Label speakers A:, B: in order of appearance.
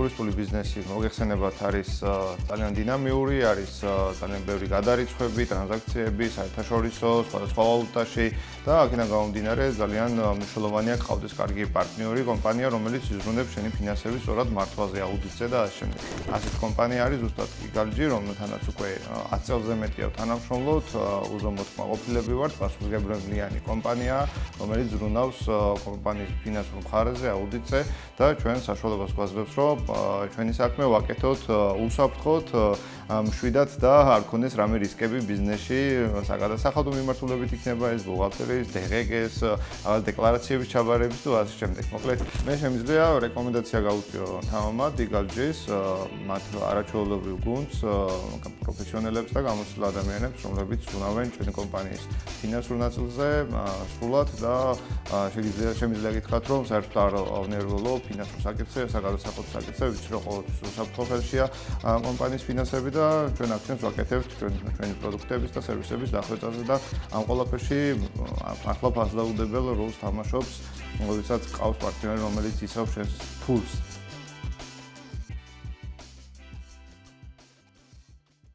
A: ტურისტული ბიზნესი მოგეხსენებათ არის ძალიან დინამიური, არის ძალიან ბევრი გადარიცხვები, ტრანზაქციები, საერთაშორისო, სხვადასხვა ვალუტაში და აქედან გამომდინარე ძალიან მნიშვნელოვანია გყავდეს კარგი პარტნიორი კომპანია, რომელიც იზრუნებს შენი ფინანსების სწორად მართვაზე, აუდიტზე და ასე შემდეგ. ასეთ კომპანია არის ზუსტად Igalji, რომელთანაც უკვე 10 წელზე მეტია თანამშრომლობთ, უზომოდ კმაყოფილები ვართ, პასუხისმგებლიანი კომპანია, რომელიც ზრუნავს კომპანიის ფინანსურ მხარეზე, აუდიტზე და ჩვენ საშუალებას გვაძლევს, რომ ჩვენი საქმე ვაკეთოთ უსაფრთხოდ, მშვიდად და არ ქონდეს რამე რისკები ბიზნესში, საგადასახადო მიმართულებით იქნება ეს ბუღალტერიის, DRG-ს, რაღაც დეკლარაციების ჩაბარების და ასე შემდეგ. მოკლედ, მე შემიძლია რეკომენდაცია გავუწიო თამამად Igalji-ს, მათ არაჩვეულებრივ გუნდს, პროფესიონალებს და გამოცდილ ადამიანებს, რომლებიც ზრუნავენ ჩვენი კომპანიის ფინანსურ ნაწილზე სრულად და შემიძლია გითხრათ, რომ საერთოდ არ ვნერვულობ ფინანსურ საკითხებზე, საგადასახადო საკითხებზე, ვიცი რომ ყოველთვის უსაფრთხო ხელშია კომპანიის ფინანსები და ჩვენ აქცენტს ვაკეთებთ ჩვენი პროდუქტების და სერვისების დახვეწაზე და ამ ყველაფერში ახლა ფასდაუდებელ როლს თამაშობს, როდესაც ყავს პარტნიორი, რომელიც იცავს ჩვენს ფულს.